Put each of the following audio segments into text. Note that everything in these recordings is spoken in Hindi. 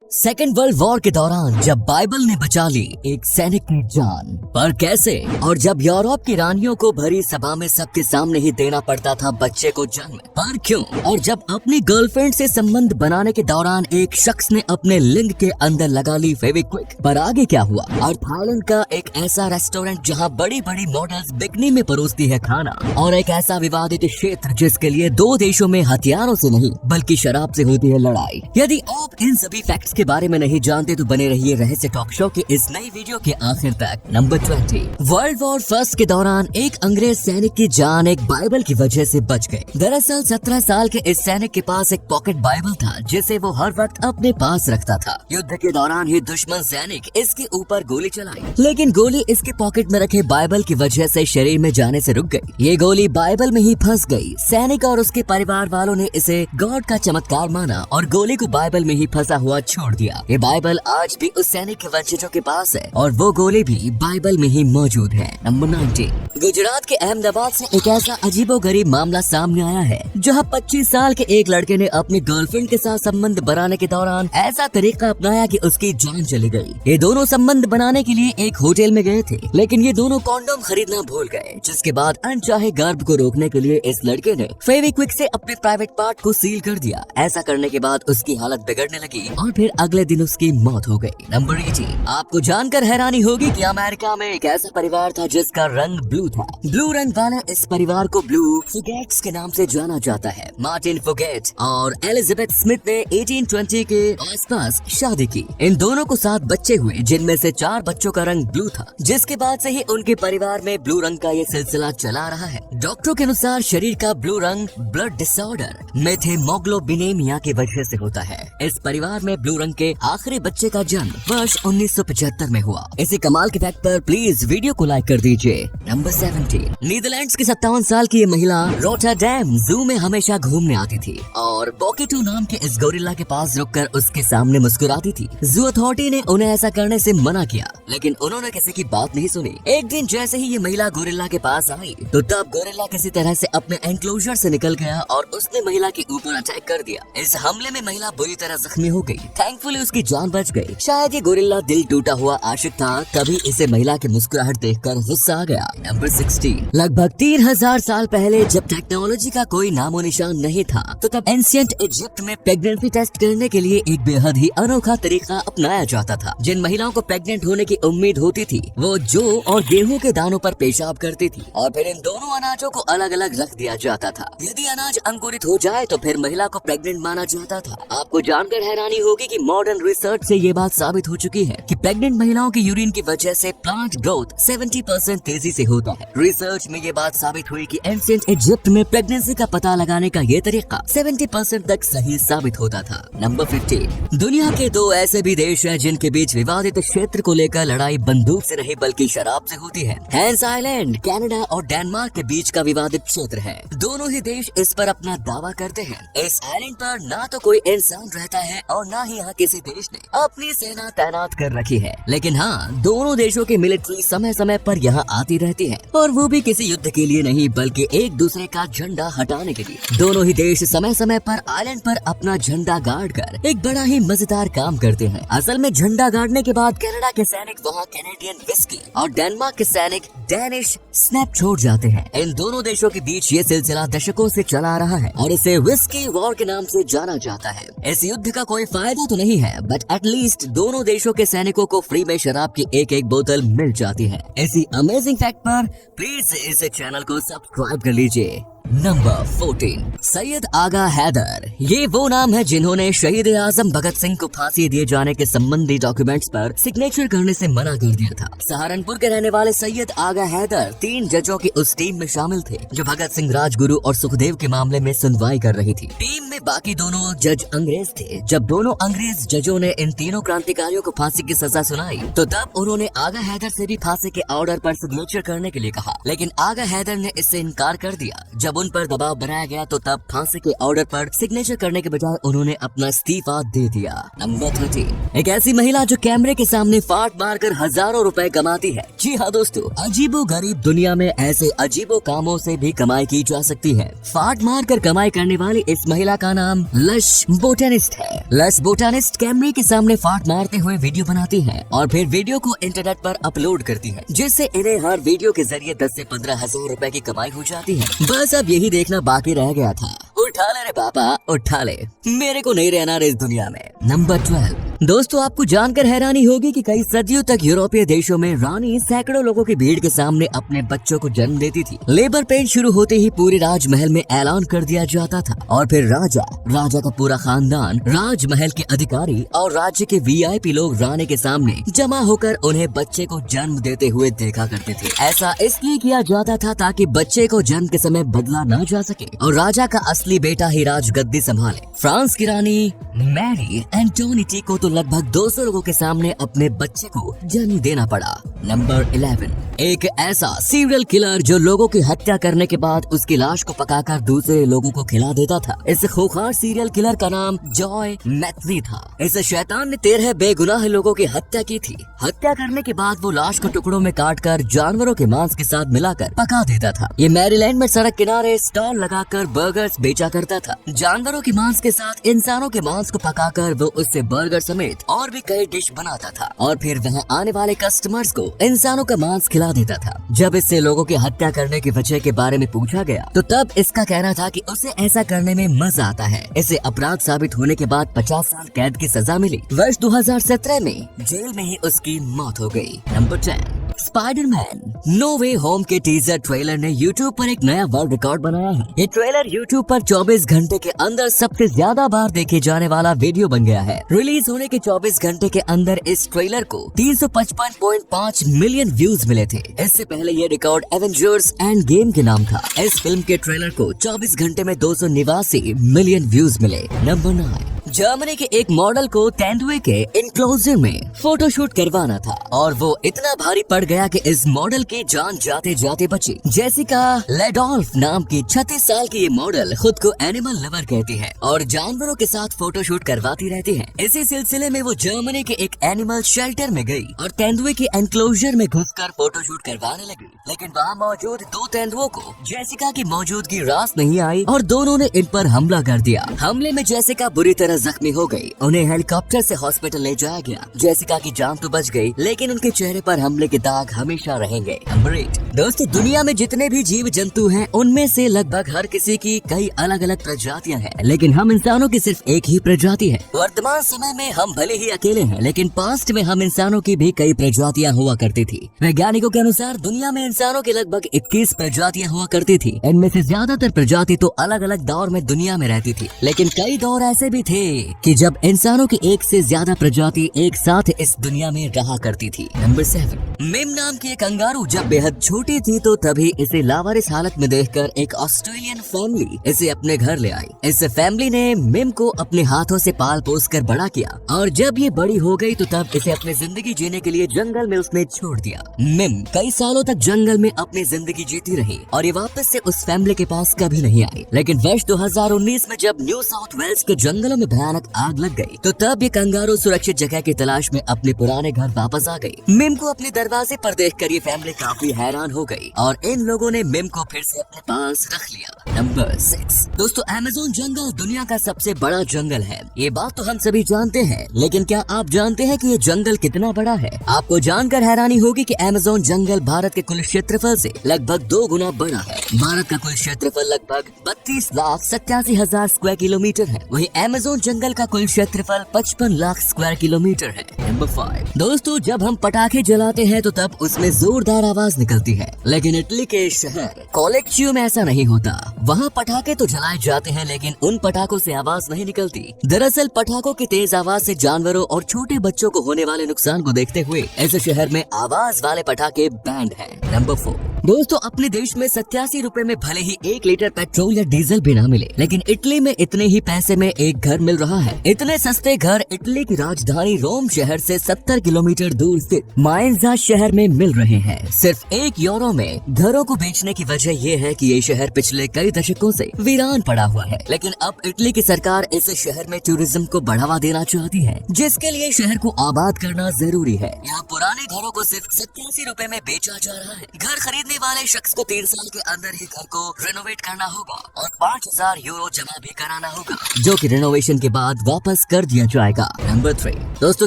सेकेंड वर्ल्ड वॉर के दौरान जब बाइबल ने बचा ली एक सैनिक की जान, पर कैसे? और जब यूरोप की रानियों को भरी सभा में सबके सामने ही देना पड़ता था बच्चे को जन्म, पर क्यों? और जब अपनी गर्लफ्रेंड से संबंध बनाने के दौरान एक शख्स ने अपने लिंग के अंदर लगा ली फेविक्विक, पर आगे क्या हुआ? और थाईलैंड का एक ऐसा रेस्टोरेंट जहां बड़ी बड़ी मॉडल्स बिकनी में परोसती है खाना, और एक ऐसा विवादित क्षेत्र जिसके लिए दो देशों में हथियारों से नहीं बल्कि शराब से होती है लड़ाई। यदि आप इन सभी फैक्ट्स के बारे में नहीं जानते तो बने रहिए रहस्य टॉक शो के इस नई वीडियो के आखिर तक। नंबर 20। वर्ल्ड वॉर फर्स्ट के दौरान एक अंग्रेज सैनिक की जान एक बाइबल की वजह से बच गई। दरअसल 17 साल के इस सैनिक के पास एक पॉकेट बाइबल था जिसे वो हर वक्त अपने पास रखता था। युद्ध के दौरान ही दुश्मन सैनिक इसके ऊपर गोली चलाई, लेकिन गोली इसके पॉकेट में रखे बाइबल की वजह से शरीर में जाने से रुक गई। ये गोली बाइबल में ही फंस गई। सैनिक और उसके परिवार वालों ने इसे गॉड का चमत्कार माना और गोली को बाइबल में ही फंसा हुआ छोड़ दिया। ये बाइबल आज भी उस सैनिक के वंशजों के पास है और वो गोली भी बाइबल में ही मौजूद है। नंबर 19। गुजरात के अहमदाबाद से एक ऐसा अजीबोगरीब मामला सामने आया है जहां 25 साल के एक लड़के ने अपनी गर्लफ्रेंड के साथ संबंध बनाने के दौरान ऐसा तरीका अपनाया कि उसकी जान चली गई। ये दोनों संबंध बनाने के लिए एक होटल में गए थे, लेकिन ये दोनों कॉन्डोम खरीदना भूल गए, जिसके बाद अनचाहे गर्भ को रोकने के लिए इस लड़के ने फेविक्विक से अपने प्राइवेट पार्ट को सील कर दिया। ऐसा करने के बाद उसकी हालत बिगड़ने लगी और फिर अगले दिन उसकी मौत हो गई। नंबर 18। आपको जानकर हैरानी होगी कि अमेरिका में एक ऐसा परिवार था जिसका रंग ब्लू था। ब्लू रंग वाले इस परिवार को ब्लू फुगेट्स के नाम से जाना जाता है। मार्टिन फुगेट और एलिजाबेथ स्मिथ ने 1820 के आसपास शादी की। इन दोनों को 7 बच्चे हुए, जिनमें से 4 बच्चों का रंग ब्लू था, जिसके बाद से ही उनके परिवार में ब्लू रंग का ये सिलसिला चला रहा है। डॉक्टरों के अनुसार शरीर का ब्लू रंग ब्लड डिसऑर्डर मेथेमोग्लोबिनेमिया की वजह से होता है। इस परिवार में ब्लू रंग के आखिरी बच्चे का जन्म वर्ष 1975 में हुआ। इसी कमाल के फैक्ट पर प्लीज वीडियो को लाइक कर दीजिए। नंबर 17। नीदरलैंड्स की 57 साल की ये महिला रोटरडैम जू में हमेशा घूमने आती थी और बॉकेटू नाम के इस गोरिल्ला के पास रुककर उसके सामने मुस्कुराती थी। जू अथॉरिटी ने उन्हें ऐसा करने से मना किया, लेकिन उन्होंने किसी की बात नहीं सुनी। एक दिन जैसे ही ये महिला गोरिल्ला के पास आई तो तब गोरिल्ला किसी तरह से अपने एंक्लोजर से निकल गया और उसने महिला के ऊपर अटैक कर दिया। इस हमले में महिला बुरी तरह जख्मी हो गई। थैंकफुली उसकी जान बच गई। शायद ये गोरिल्ला दिल टूटा हुआ आशिक था, तभी इसे महिला की मुस्कुराहट देखकर गुस्सा आ गया। नंबर 16। लगभग 3000 साल पहले जब टेक्नोलॉजी का कोई नामो निशान नहीं था, तो तब एंशिएंट इजिप्ट में प्रेगनेंसी टेस्ट करने के लिए एक बेहद ही अनोखा तरीका अपनाया जाता था। जिन महिलाओं को प्रेग्नेंट होने की उम्मीद होती थी वो जौ और गेहूं के दानों पर पेशाब करती थी और फिर इन दोनों अनाजों को अलग अलग रख दिया जाता था। यदि अनाज अंकुरित हो जाए तो फिर महिला को प्रेग्नेंट माना जाता था। आपको जानकर हैरानी होगी कि मॉडर्न रिसर्च से ये बात साबित हो चुकी है कि प्रेग्नेंट महिलाओं की यूरिन की वजह से प्लांट ग्रोथ 70% तेजी से होता है। रिसर्च में ये बात साबित हुई कि एंशिएंट इजिप्ट में प्रेगनेंसी का पता लगाने का ये तरीका 70% तक सही साबित होता था। नंबर 15। दुनिया के 2 ऐसे भी देश हैं जिनके बीच विवादित क्षेत्र को लेकर लड़ाई बंदूक से नहीं बल्कि शराब से होती है। हैंस आइलैंड कनाडा और डेनमार्क के बीच का विवादित क्षेत्र है। दोनों ही देश इस पर अपना दावा करते हैं। इस आइलैंड पर ना तो कोई इंसान रहता है और ना ही यहाँ किसी देश ने अपनी सेना तैनात कर रखी है, लेकिन हाँ दोनों देशों की मिलिट्री समय समय पर यहाँ आती रहती है, और वो भी किसी युद्ध के लिए नहीं बल्कि एक दूसरे का झंडा हटाने के लिए। दोनों ही देश समय समय पर आइलैंड पर अपना झंडा गाड़ कर एक बड़ा ही मजेदार काम करते हैं। असल में झंडा गाड़ने के बाद कनाडा के सैनिक वहाँ कैनेडियन विस्की और डेनमार्क के सैनिक डेनिश स्नैप छोड़ जाते हैं। इन दोनों देशों के बीच ये सिलसिला दशकों से चला आ रहा है और इसे विस्की वॉर के नाम से जाना जाता है। इस युद्ध का कोई फायदा तो नहीं है, बट एटलीस्ट दोनों देशों के सैनिकों को फ्री में शराब की एक बोतल मिल जाती है। ऐसी अमेजिंग फैक्ट पर प्लीज इस चैनल को सब्सक्राइब कर लीजिए। नंबर 14। सैयद आगा हैदर। ये वो नाम है जिन्होंने शहीद आजम भगत सिंह को फांसी दिए जाने के संबंधी डॉक्यूमेंट्स पर सिग्नेचर करने से मना कर दिया था। सहारनपुर के रहने वाले सैयद आगा हैदर 3 जजों की उस टीम में शामिल थे जो भगत सिंह, राजगुरु और सुखदेव के मामले में सुनवाई कर रही थी। टीम में बाकी दोनों जज अंग्रेज थे। जब दोनों अंग्रेज जजों ने इन तीनों क्रांतिकारियों को फांसी की सजा सुनाई तो तब उन्होंने आगा हैदर से भी फांसी के ऑर्डर पर सिग्नेचर करने के लिए कहा, लेकिन आगा हैदर ने इससे इनकार कर दिया। जब जब उन पर दबाव बनाया गया तो तब फांसी के ऑर्डर पर सिग्नेचर करने के बजाय उन्होंने अपना इस्तीफा दे दिया। नंबर 13, एक ऐसी महिला जो कैमरे के सामने फाट मारकर हजारों रुपए कमाती है। जी हाँ दोस्तों, अजीबो गरीब दुनिया में ऐसे अजीबो कामों से भी कमाई की जा सकती है। फाट मारकर कमाई करने वाली इस महिला का नाम लश बोटानिस्ट है। लश बोटानिस्ट कैमरे के सामने फाट मारते हुए वीडियो बनाती है और फिर वीडियो को इंटरनेट पर अपलोड करती है, जिससे इन्हें हर वीडियो के जरिए 10 से 15 हजार रुपए की कमाई हो जाती है। बस अब यही देखना बाकी रह गया था। उठा ले रे पापा, उठा ले, मेरे को नहीं रहना रे इस दुनिया में। नंबर 12, दोस्तों आपको जानकर हैरानी होगी कि कई सदियों तक यूरोपीय देशों में रानी सैकड़ों लोगों की भीड़ के सामने अपने बच्चों को जन्म देती थी। लेबर पेन शुरू होते ही पूरे राजमहल में ऐलान कर दिया जाता था और फिर राजा का पूरा खानदान, राजमहल के अधिकारी और राज्य के वीआईपी लोग रानी के सामने जमा होकर उन्हें बच्चे को जन्म देते हुए देखा करते थे। ऐसा इसलिए किया जाता था ताकि बच्चे को जन्म के समय बदला न जा सके और राजा का असली बेटा ही राजगद्दी संभाले। फ्रांस की रानी मैरी एंटोनिटी को तो लगभग 200 लोगों के सामने अपने बच्चे को जन्म देना पड़ा। नंबर 11, एक ऐसा सीरियल किलर जो लोगों की हत्या करने के बाद उसकी लाश को पकाकर दूसरे लोगों को खिला देता था। इस खूंखार सीरियल किलर का नाम जॉय मैथनी था। इस शैतान ने 13 बेगुनाह लोगों की हत्या की थी। हत्या करने के बाद वो लाश को टुकड़ों में काटकर जानवरों के मांस के साथ मिलाकर पका देता था। ये मैरीलैंड में सड़क किनारे स्टॉल लगाकर बर्गर्स बेचा करता था। जानवरों के मांस के साथ इंसानों के मांस को पकाकर वो उससे बर्गर समेत और भी कई डिश बनाता था और फिर वह आने वाले कस्टमर्स को इंसानों का मांस खिला देता था। जब इससे लोगों की हत्या करने की वजह के बारे में पूछा गया तो तब इसका कहना था कि उसे ऐसा करने में मजा आता है। इसे अपराध साबित होने के बाद 50 साल कैद की सजा मिली। वर्ष 2017 में जेल में ही उसकी मौत हो गई। नंबर 10, स्पाइडरमैन नो वे होम के टीजर ट्रेलर ने यूट्यूब पर एक नया वर्ल्ड रिकॉर्ड बनाया है। ये ट्रेलर यूट्यूब पर 24 घंटे के अंदर सबसे ज्यादा बार देखे जाने वाला वीडियो बन गया है। रिलीज होने के 24 घंटे के अंदर इस ट्रेलर को 355.5 मिलियन व्यूज मिले थे। इससे पहले ये रिकॉर्ड एवेंजर्स एंड गेम के नाम था। इस फिल्म के ट्रेलर को 24 घंटे में 289 मिलियन व्यूज मिले। नंबर 9, जर्मनी के एक मॉडल को तेंदुए के इनक्लोजर में फोटोशूट करवाना था और वो इतना भारी पड़ गया कि इस मॉडल की जान जाते जाते बची। जेसिका लेडॉल्फ नाम की 36 साल की ये मॉडल खुद को एनिमल लवर कहती है और जानवरों के साथ फोटोशूट करवाती रहती है। इसी सिलसिले में वो जर्मनी के एक एनिमल शेल्टर में गई और तेंदुए के एनक्लोजर में घुसकर फोटोशूट करवाने लगी, लेकिन वहाँ मौजूद 2 तेंदुओं को जेसिका की मौजूदगी रास नहीं आई और दोनों ने इन पर हमला कर दिया। हमले में जेसिका बुरी तरह जख्मी हो गई। उन्हें हेलीकॉप्टर से हॉस्पिटल ले जाया गया। जेसिका की जान तो बच गई, लेकिन उनके चेहरे पर हमले के दाग हमेशा रहेंगे। नंबर 8, दोस्तों दुनिया में जितने भी जीव जंतु हैं, उनमें से लगभग हर किसी की कई अलग अलग प्रजातियां हैं, लेकिन हम इंसानों की सिर्फ एक ही प्रजाति है। वर्तमान समय में हम भले ही अकेले हैं, लेकिन पास्ट में हम इंसानों की भी कई प्रजातियां हुआ करती थी। वैज्ञानिकों के अनुसार दुनिया में इंसानों की लगभग 21 प्रजातियां हुआ करती थी। इनमें से ज्यादातर प्रजाति तो अलग अलग दौर में दुनिया में रहती थी, लेकिन कई दौर ऐसे भी थे कि जब इंसानों की एक से ज्यादा प्रजाति एक साथ इस दुनिया में रहा करती थी। नंबर 7, मिम नाम की एक कंगारू जब बेहद छोटी थी तो तभी इसे लावारिस हालत में देखकर एक ऑस्ट्रेलियन फैमिली इसे अपने घर ले आई। इस फैमिली ने मिम को अपने हाथों से पाल पोस कर बड़ा किया और जब ये बड़ी हो गई तो तब इसे अपनी जिंदगी जीने के लिए जंगल में उसने छोड़ दिया। मिम कई सालों तक जंगल में अपनी जिंदगी जीती रही और ये वापस से उस फैमिली के पास कभी नहीं आई। लेकिन वर्ष 2019 में जब न्यू साउथ वेल्स के जंगलों में भयानक आग लग गई तो तब ये कंगारू सुरक्षित जगह की तलाश में अपने पुराने घर वापस आ गई। मिम को अपने दरवाजे पर देखकर ये फैमिली काफी हैरान हो गई और इन लोगों ने मिम को फिर से अपने पास रख लिया। नंबर 6, दोस्तों अमेज़न जंगल दुनिया का सबसे बड़ा जंगल है। ये बात तो हम सभी जानते हैं, लेकिन क्या आप जानते हैं कि ये जंगल कितना बड़ा है? आपको जानकर हैरानी होगी कि अमेज़न जंगल भारत के कुल क्षेत्रफल से लगभग 2 गुना बड़ा है। भारत का कुल क्षेत्रफल लगभग 32,87,000 स्क्वायर किलोमीटर है। वहीं अमेज़न जंगल का कुल क्षेत्रफल 55 लाख स्क्वायर किलोमीटर है। नंबर 5, दोस्तों जब हम पटाखे जलाते हैं तो तब उसमें जोरदार आवाज निकलती है, लेकिन इटली के शहर कोलेक्चियो में ऐसा नहीं होता। वहाँ पटाखे तो जलाए जाते हैं, लेकिन उन पटाखों से आवाज नहीं निकलती। दरअसल पटाखों की तेज आवाज से जानवरों और छोटे बच्चों को होने वाले नुकसान को देखते हुए इस शहर में आवाज वाले पटाखे बैंड हैं। नंबर 4, दोस्तों अपने देश में 87 रुपए में भले ही 1 लीटर पेट्रोल या डीजल भी ना मिले, लेकिन इटली में इतने ही पैसे में एक घर मिल रहा है। इतने सस्ते घर इटली की राजधानी रोम शहर से 70 किलोमीटर दूर स्थित माइंजा शहर में मिल रहे हैं। सिर्फ 1 यूरो में घरों को बेचने की वजह ये है कि ये शहर पिछले कई दशकों से वीरान पड़ा हुआ है, लेकिन अब इटली की सरकार इस शहर में टूरिज्म को बढ़ावा देना चाहती है, जिसके लिए शहर को आबाद करना जरूरी है। यहाँ पुराने घरों को सिर्फ 87 रुपए में बेचा जा रहा है। घर खरीदने वाले शख्स को 3 साल के अंदर ही घर को रेनोवेट करना होगा और 5000 यूरो जमा भी कराना होगा, जो कि रेनोवेशन के बाद वापस कर दिया जाएगा। नंबर 3 दोस्तों,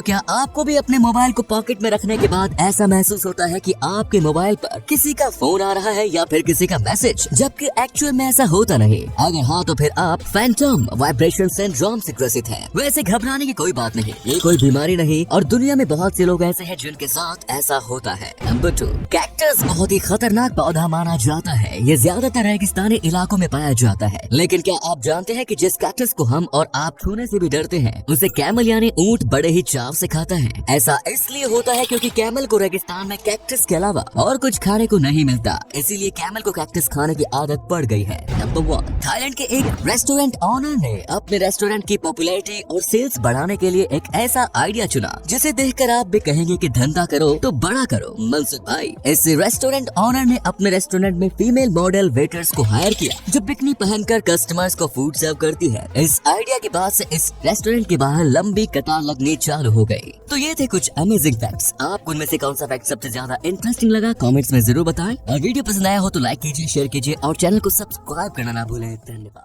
क्या आपको भी अपने मोबाइल को पॉकेट में रखने के बाद ऐसा महसूस होता है कि आपके मोबाइल पर किसी का फोन आ रहा है या फिर किसी का मैसेज, जबकि एक्चुअल में ऐसा होता नहीं? अगर हाँ तो फिर आप फैंटम वाइब्रेशन सिंड्रोम से ग्रसित हैं। वैसे घबराने की कोई बात नहीं, ये कोई बीमारी नहीं और दुनिया में बहुत से लोग ऐसे हैं जिनके साथ ऐसा होता है। नंबर 2, कैक्टस बहुत ही खतरनाक पौधा माना जाता है। ये ज्यादातर रेगिस्तानी इलाकों में पाया जाता है, लेकिन क्या आप जानते हैं कि जिस कैक्टस को हम और आप छूने से भी डरते हैं, उसे कैमल यानी ऊंट बड़े ही चाव से खाता है। ऐसा इसलिए होता है क्योंकि कैमल को रेगिस्तान में कैक्टस के अलावा और कुछ खाने को नहीं मिलता, इसीलिए कैमल को कैक्टस खाने की आदत पड़ गई है। नंबर 1, थाईलैंड के एक रेस्टोरेंट ऑनर ने अपने रेस्टोरेंट की पॉपुलैरिटी और सेल्स बढ़ाने के लिए एक ऐसा आइडिया चुना जिसे देखकर आप भी कहेंगे कि धंधा करो तो बड़ा करो। मनसुख भाई, इस रेस्टोरेंट ऑनर ने अपने रेस्टोरेंट में फीमेल मॉडल वेटर्स को हायर किया जो बिकनी पहनकर कस्टमर्स को फूड सर्व करती है। इस आइडिया के बाद से इस रेस्टोरेंट के बाहर लंबी कतार लगनी चालू हो गई। तो ये थे कुछ अमेजिंग फैक्ट्स। आपको उनमें से कौन सा फैक्ट सबसे ज्यादा इंटरेस्टिंग लगा कमेंट्स में जरूर बताएं, और वीडियो पसंद आया हो तो लाइक कीजिए, शेयर कीजिए और चैनल को सब्सक्राइब करना ना भूलें। धन्यवाद।